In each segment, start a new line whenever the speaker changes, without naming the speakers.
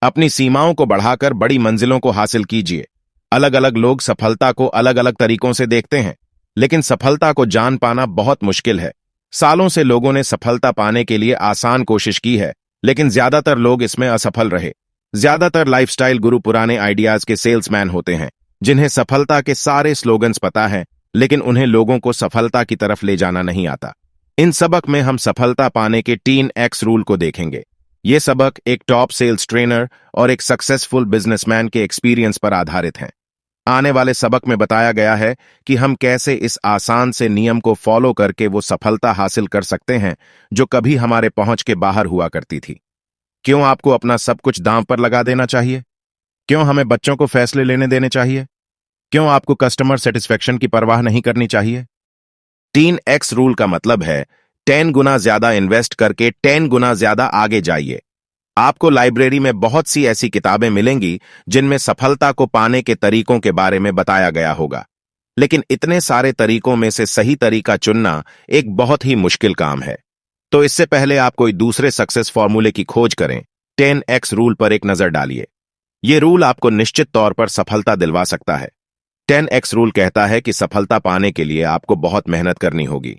अपनी सीमाओं को बढ़ाकर बड़ी मंजिलों को हासिल कीजिए। अलग अलग लोग सफलता को अलग अलग तरीकों से देखते हैं, लेकिन सफलता को जान पाना बहुत मुश्किल है। सालों से लोगों ने सफलता पाने के लिए आसान कोशिश की है, लेकिन ज्यादातर लोग इसमें असफल रहे। ज्यादातर लाइफस्टाइल गुरु पुराने आइडियाज के सेल्समैन होते हैं, जिन्हें सफलता के सारे स्लोगन्स पता है, लेकिन उन्हें लोगों को सफलता की तरफ ले जाना नहीं आता। इन सबक में हम सफलता पाने के 10X रूल को देखेंगे। ये सबक एक टॉप सेल्स ट्रेनर और एक सक्सेसफुल बिजनेसमैन के एक्सपीरियंस पर आधारित हैं। आने वाले सबक में बताया गया है कि हम कैसे इस आसान से नियम को फॉलो करके वो सफलता हासिल कर सकते हैं जो कभी हमारे पहुंच के बाहर हुआ करती थी। क्यों आपको अपना सब कुछ दांव पर लगा देना चाहिए? क्यों हमें बच्चों को फैसले लेने देने चाहिए? क्यों आपको कस्टमर सेटिस्फेक्शन की परवाह नहीं करनी चाहिए? 10X रूल का मतलब है 10 गुना ज्यादा इन्वेस्ट करके 10 गुना ज्यादा आगे जाइए। आपको लाइब्रेरी में बहुत सी ऐसी किताबें मिलेंगी जिनमें सफलता को पाने के तरीकों के बारे में बताया गया होगा, लेकिन इतने सारे तरीकों में से सही तरीका चुनना एक बहुत ही मुश्किल काम है। तो इससे पहले आप कोई दूसरे सक्सेस फॉर्मूले की खोज करें, 10X रूल पर एक नजर डालिए। ये रूल आपको निश्चित तौर पर सफलता दिलवा सकता है। 10X रूल कहता है कि सफलता पाने के लिए आपको बहुत मेहनत करनी होगी।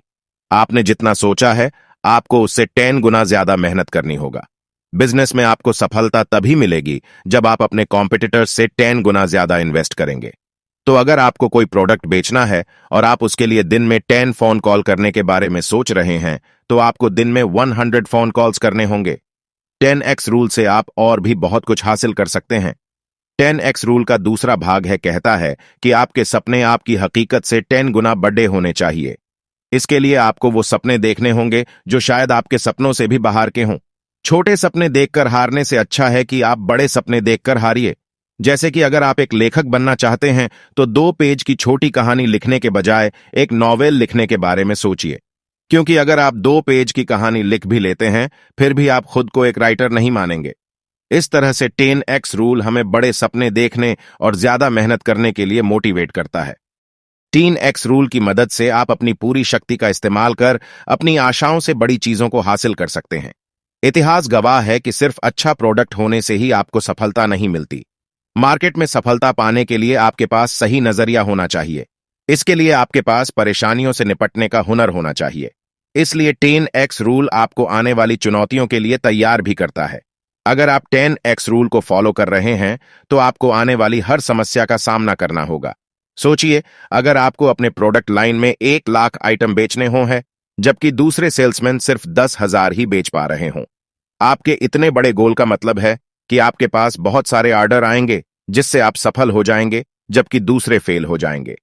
आपने जितना सोचा है, आपको उससे 10 गुना ज्यादा मेहनत करनी होगा। बिजनेस में आपको सफलता तभी मिलेगी जब आप अपने कॉम्पिटिटर्स से 10 गुना ज्यादा इन्वेस्ट करेंगे। तो अगर आपको कोई प्रोडक्ट बेचना है और आप उसके लिए दिन में 10 फोन कॉल करने के बारे में सोच रहे हैं, तो आपको दिन में 100 फोन कॉल्स करने होंगे। 10X रूल से आप और भी बहुत कुछ हासिल कर सकते हैं। 10X रूल का दूसरा भाग कहता है कि आपके सपने आपकी हकीकत से 10 गुना बड़े होने चाहिए। इसके लिए आपको वो सपने देखने होंगे जो शायद आपके सपनों से भी बाहर के हों। छोटे सपने देखकर हारने से अच्छा है कि आप बड़े सपने देखकर हारिए। जैसे कि अगर आप एक लेखक बनना चाहते हैं, तो 2 पेज की छोटी कहानी लिखने के बजाय एक नॉवेल लिखने के बारे में सोचिए, क्योंकि अगर आप 2 पेज की कहानी लिख भी लेते हैं, फिर भी आप खुद को एक राइटर नहीं मानेंगे। इस तरह से 10X रूल हमें बड़े सपने देखने और ज्यादा मेहनत करने के लिए मोटिवेट करता है। 10X रूल की मदद से आप अपनी पूरी शक्ति का इस्तेमाल कर अपनी आशाओं से बड़ी चीजों को हासिल कर सकते हैं। इतिहास गवाह है कि सिर्फ अच्छा प्रोडक्ट होने से ही आपको सफलता नहीं मिलती। मार्केट में सफलता पाने के लिए आपके पास सही नजरिया होना चाहिए। इसके लिए आपके पास परेशानियों से निपटने का हुनर होना चाहिए। इसलिए 10X रूल आपको आने वाली चुनौतियों के लिए तैयार भी करता है। अगर आप 10X रूल को फॉलो कर रहे हैं, तो आपको आने वाली हर समस्या का सामना करना होगा। सोचिए, अगर आपको अपने प्रोडक्ट लाइन में 1 लाख आइटम बेचने हो हैं, जबकि दूसरे सेल्समैन सिर्फ 10,000 ही बेच पा रहे हों। आपके इतने बड़े गोल का मतलब है कि आपके पास बहुत सारे ऑर्डर आएंगे जिससे आप सफल हो जाएंगे, जबकि दूसरे फेल हो जाएंगे।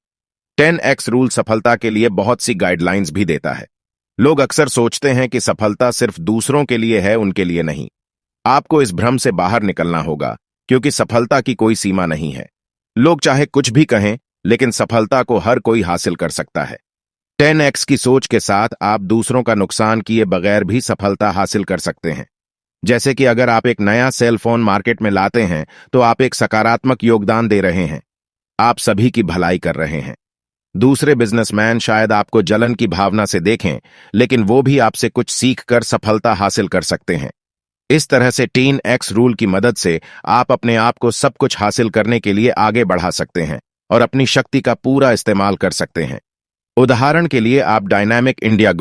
10X रूल सफलता के लिए बहुत सी गाइडलाइंस भी देता है। लोग अक्सर सोचते हैं कि सफलता सिर्फ दूसरों के लिए है, उनके लिए नहीं। आपको इस भ्रम से बाहर निकलना होगा, क्योंकि सफलता की कोई सीमा नहीं है। लोग चाहे कुछ भी कहें, लेकिन सफलता को हर कोई हासिल कर सकता है। 10X की सोच के साथ आप दूसरों का नुकसान किए बगैर भी सफलता हासिल कर सकते हैं। जैसे कि अगर आप एक नया सेल फोन मार्केट में लाते हैं, तो आप एक सकारात्मक योगदान दे रहे हैं। आप सभी की भलाई कर रहे हैं। दूसरे बिजनेसमैन शायद आपको जलन की भावना से देखें, लेकिन वो भी आपसे कुछ सीख कर सफलता हासिल कर सकते हैं। इस तरह से 10X रूल की मदद से आप अपने आप को सब कुछ हासिल करने के लिए आगे बढ़ा सकते हैं और अपनी शक्ति का पूरा इस्तेमाल कर सकते हैं। उदाहरण के लिए आप डायनामिक इंडिया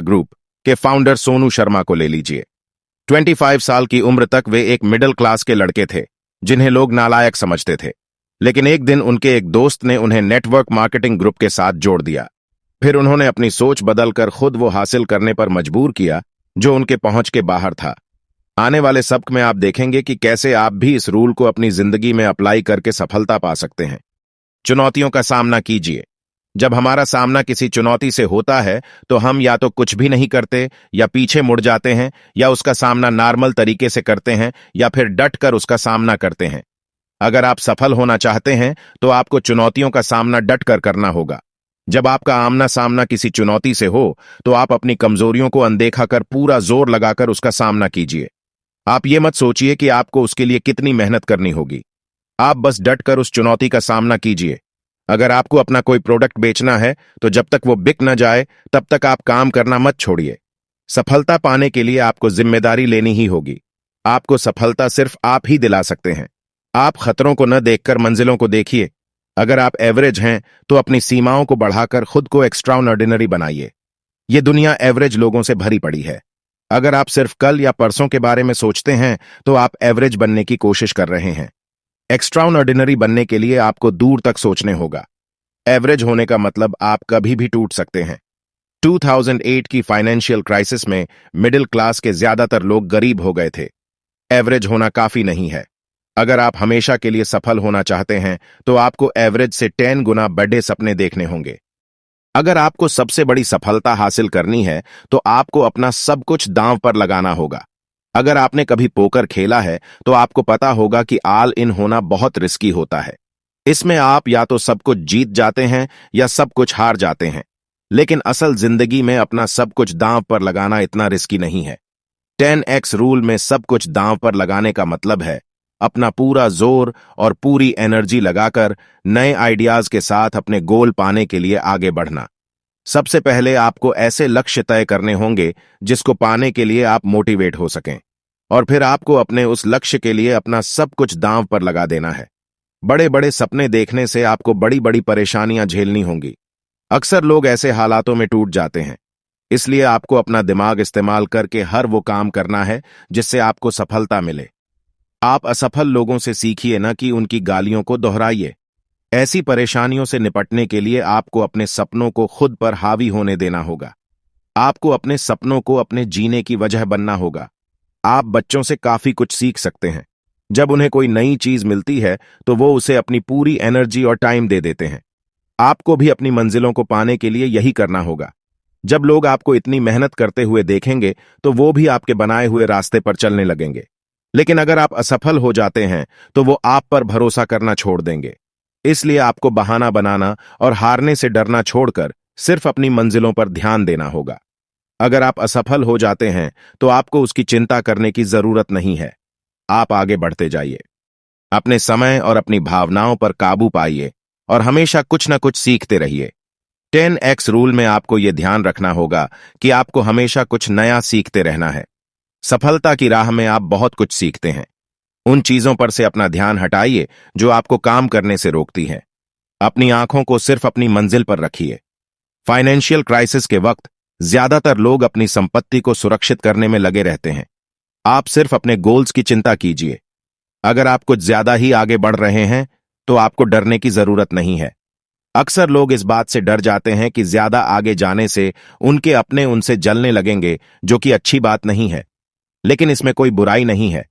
ग्रुप के फाउंडर सोनू शर्मा को ले लीजिए। 25 साल की उम्र तक वे एक मिडिल क्लास के लड़के थे, जिन्हें लोग नालायक समझते थे। लेकिन एक दिन उनके एक दोस्त ने उन्हें नेटवर्क मार्केटिंग ग्रुप के साथ जोड़ दिया। फिर उन्होंने अपनी सोच बदलकर खुद वो हासिल करने पर मजबूर किया जो उनके पहुंच के बाहर था। आने वाले सबक में आप देखेंगे कि कैसे आप भी इस रूल को अपनी जिंदगी में अप्लाई करके सफलता पा सकते हैं। चुनौतियों का सामना कीजिए। जब हमारा सामना किसी चुनौती से होता है, तो हम या तो कुछ भी नहीं करते, या पीछे मुड़ जाते हैं, या उसका सामना नॉर्मल तरीके से करते हैं, या फिर डट कर उसका सामना करते हैं। अगर आप सफल होना चाहते हैं, तो आपको चुनौतियों का सामना डट कर करना होगा। जब आपका आमना सामना किसी चुनौती से हो, तो आप अपनी कमजोरियों को अनदेखा कर पूरा जोर लगाकर उसका सामना कीजिए। आप ये मत सोचिए कि आपको उसके लिए कितनी मेहनत करनी होगी। आप बस डट कर उस चुनौती का सामना कीजिए। अगर आपको अपना कोई प्रोडक्ट बेचना है, तो जब तक वो बिक न जाए, तब तक आप काम करना मत छोड़िए। सफलता पाने के लिए आपको जिम्मेदारी लेनी ही होगी। आपको सफलता सिर्फ आप ही दिला सकते हैं। आप खतरों को न देखकर मंजिलों को देखिए। अगर आप एवरेज हैं तो अपनी सीमाओं को बढ़ाकर खुद को एक्स्ट्राऑर्डिनरी बनाइए। ये दुनिया एवरेज लोगों से भरी पड़ी है। अगर आप सिर्फ कल या परसों के बारे में सोचते हैं तो आप एवरेज बनने की कोशिश कर रहे हैं। एक्स्ट्राऑर्डिनरी बनने के लिए आपको दूर तक सोचने होगा। एवरेज होने का मतलब आप कभी भी टूट सकते हैं। 2008 की फाइनेंशियल क्राइसिस में मिडिल क्लास के ज्यादातर लोग गरीब हो गए थे। एवरेज होना काफी नहीं है। अगर आप हमेशा के लिए सफल होना चाहते हैं तो आपको एवरेज से 10 गुना बड़े सपने देखने होंगे। अगर आपको सबसे बड़ी सफलता हासिल करनी है तो आपको अपना सब कुछ दांव पर लगाना होगा। अगर आपने कभी पोकर खेला है तो आपको पता होगा कि ऑल इन होना बहुत रिस्की होता है। इसमें आप या तो सब कुछ जीत जाते हैं या सब कुछ हार जाते हैं। लेकिन असल जिंदगी में अपना सब कुछ दांव पर लगाना इतना रिस्की नहीं है। 10x रूल में सब कुछ दांव पर लगाने का मतलब है अपना पूरा जोर और पूरी एनर्जी लगाकर नए आइडियाज के साथ अपने गोल पाने के लिए आगे बढ़ना। सबसे पहले आपको ऐसे लक्ष्य तय करने होंगे जिसको पाने के लिए आप मोटिवेट हो सकें, और फिर आपको अपने उस लक्ष्य के लिए अपना सब कुछ दांव पर लगा देना है। बड़े बड़े सपने देखने से आपको बड़ी बड़ी परेशानियां झेलनी होंगी। अक्सर लोग ऐसे हालातों में टूट जाते हैं। इसलिए आपको अपना दिमाग इस्तेमाल करके हर वो काम करना है जिससे आपको सफलता मिले। आप असफल लोगों से सीखिए, न कि उनकी गालियों को दोहराइए। ऐसी परेशानियों से निपटने के लिए आपको अपने सपनों को खुद पर हावी होने देना होगा। आपको अपने सपनों को अपने जीने की वजह बनना होगा। आप बच्चों से काफी कुछ सीख सकते हैं। जब उन्हें कोई नई चीज मिलती है तो वो उसे अपनी पूरी एनर्जी और टाइम दे देते हैं। आपको भी अपनी मंजिलों को पाने के लिए यही करना होगा। जब लोग आपको इतनी मेहनत करते हुए देखेंगे तो वो भी आपके बनाए हुए रास्ते पर चलने लगेंगे। लेकिन अगर आप असफल हो जाते हैं तो वो आप पर भरोसा करना छोड़ देंगे। इसलिए आपको बहाना बनाना और हारने से डरना छोड़कर सिर्फ अपनी मंजिलों पर ध्यान देना होगा। अगर आप असफल हो जाते हैं तो आपको उसकी चिंता करने की जरूरत नहीं है। आप आगे बढ़ते जाइए। अपने समय और अपनी भावनाओं पर काबू पाइए और हमेशा कुछ न कुछ सीखते रहिए। 10x रूल में आपको यह ध्यान रखना होगा कि आपको हमेशा कुछ नया सीखते रहना है। सफलता की राह में आप बहुत कुछ सीखते हैं। उन चीजों पर से अपना ध्यान हटाइए जो आपको काम करने से रोकती हैं। अपनी आंखों को सिर्फ अपनी मंजिल पर रखिए। फाइनेंशियल क्राइसिस के वक्त ज्यादातर लोग अपनी संपत्ति को सुरक्षित करने में लगे रहते हैं। आप सिर्फ अपने गोल्स की चिंता कीजिए। अगर आप कुछ ज्यादा ही आगे बढ़ रहे हैं तो आपको डरने की जरूरत नहीं है। अक्सर लोग इस बात से डर जाते हैं कि ज्यादा आगे जाने से उनके अपने उनसे जलने लगेंगे, जो कि अच्छी बात नहीं है। लेकिन इसमें कोई बुराई नहीं है।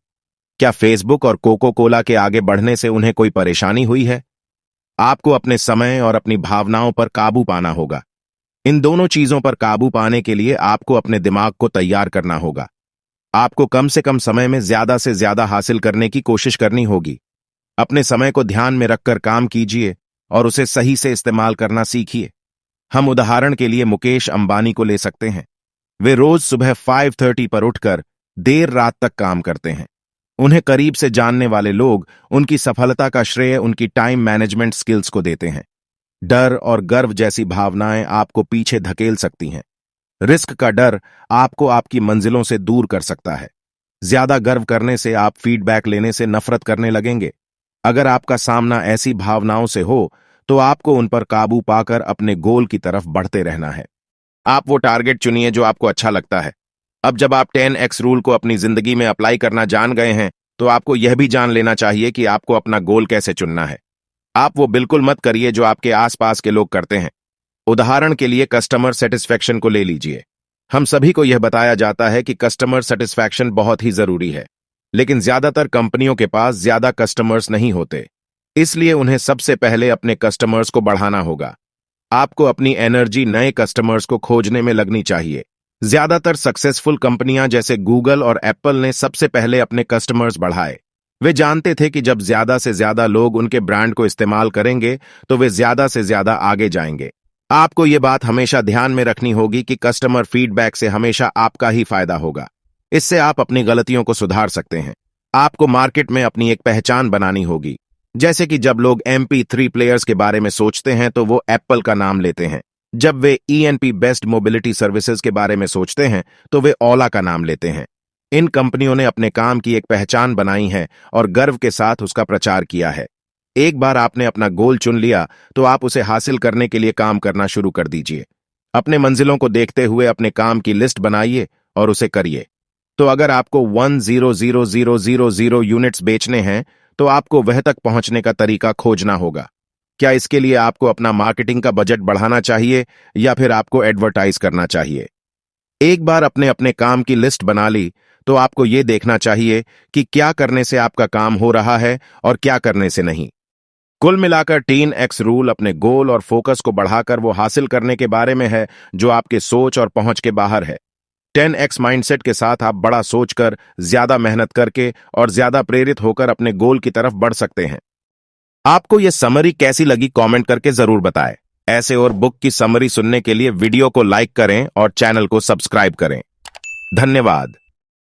क्या फेसबुक और कोको कोला के आगे बढ़ने से उन्हें कोई परेशानी हुई है? आपको अपने समय और अपनी भावनाओं पर काबू पाना होगा। इन दोनों चीजों पर काबू पाने के लिए आपको अपने दिमाग को तैयार करना होगा। आपको कम से कम समय में ज्यादा से ज्यादा हासिल करने की कोशिश करनी होगी। अपने समय को ध्यान में रखकर काम कीजिए और उसे सही से इस्तेमाल करना सीखिए। हम उदाहरण के लिए मुकेश अंबानी को ले सकते हैं। वे रोज सुबह 5:30 पर उठकर देर रात तक काम करते हैं। उन्हें करीब से जानने वाले लोग उनकी सफलता का श्रेय उनकी टाइम मैनेजमेंट स्किल्स को देते हैं। डर और गर्व जैसी भावनाएं आपको पीछे धकेल सकती हैं। रिस्क का डर आपको आपकी मंजिलों से दूर कर सकता है। ज्यादा गर्व करने से आप फीडबैक लेने से नफरत करने लगेंगे। अगर आपका सामना ऐसी भावनाओं से हो तो आपको उन पर काबू पाकर अपने गोल की तरफ बढ़ते रहना है। आप वो टारगेट चुनिए जो आपको अच्छा लगता है। अब जब आप 10x रूल को अपनी जिंदगी में अप्लाई करना जान गए हैं तो आपको यह भी जान लेना चाहिए कि आपको अपना गोल कैसे चुनना है। आप वो बिल्कुल मत करिए जो आपके आसपास के लोग करते हैं। उदाहरण के लिए कस्टमर सेटिस्फैक्शन को ले लीजिए। हम सभी को यह बताया जाता है कि कस्टमर सेटिस्फैक्शन बहुत ही जरूरी है, लेकिन ज्यादातर कंपनियों के पास ज्यादा कस्टमर्स नहीं होते। इसलिए उन्हें सबसे पहले अपने कस्टमर्स को बढ़ाना होगा। आपको अपनी एनर्जी नए कस्टमर्स को खोजने में लगनी चाहिए। ज्यादातर सक्सेसफुल कंपनियां जैसे गूगल और एप्पल ने सबसे पहले अपने कस्टमर्स बढ़ाए। वे जानते थे कि जब ज्यादा से ज्यादा लोग उनके ब्रांड को इस्तेमाल करेंगे तो वे ज्यादा से ज्यादा आगे जाएंगे। आपको ये बात हमेशा ध्यान में रखनी होगी कि कस्टमर फीडबैक से हमेशा आपका ही फायदा होगा। इससे आप अपनी गलतियों को सुधार सकते हैं। आपको मार्केट में अपनी एक पहचान बनानी होगी। जैसे कि जब लोग MP3 प्लेयर्स के बारे में सोचते हैं तो वो एप्पल का नाम लेते हैं। जब वे ENP बेस्ट मोबिलिटी सर्विसेज के बारे में सोचते हैं तो वे ओला का नाम लेते हैं। इन कंपनियों ने अपने काम की एक पहचान बनाई है और गर्व के साथ उसका प्रचार किया है। एक बार आपने अपना गोल चुन लिया तो आप उसे हासिल करने के लिए काम करना शुरू कर दीजिए। अपने मंजिलों को देखते हुए अपने काम की लिस्ट बनाइए और उसे करिए। तो अगर आपको 10,000,000 यूनिट्स बेचने हैं तो आपको वह तक पहुंचने का तरीका खोजना होगा। क्या इसके लिए आपको अपना मार्केटिंग का बजट बढ़ाना चाहिए या फिर आपको एडवर्टाइज करना चाहिए? एक बार अपने अपने काम की लिस्ट बना ली तो आपको यह देखना चाहिए कि क्या करने से आपका काम हो रहा है और क्या करने से नहीं। कुल मिलाकर 10x रूल अपने गोल और फोकस को बढ़ाकर वो हासिल करने के बारे में है जो आपके सोच और पहुंच के बाहर है। 10x माइंडसेट के साथ आप बड़ा सोचकर, ज्यादा मेहनत करके और ज्यादा प्रेरित होकर अपने गोल की तरफ बढ़ सकते हैं। आपको यह समरी कैसी लगी कमेंट करके जरूर बताएं। ऐसे और बुक की समरी सुनने के लिए वीडियो को लाइक करें और चैनल को सब्सक्राइब करें। धन्यवाद।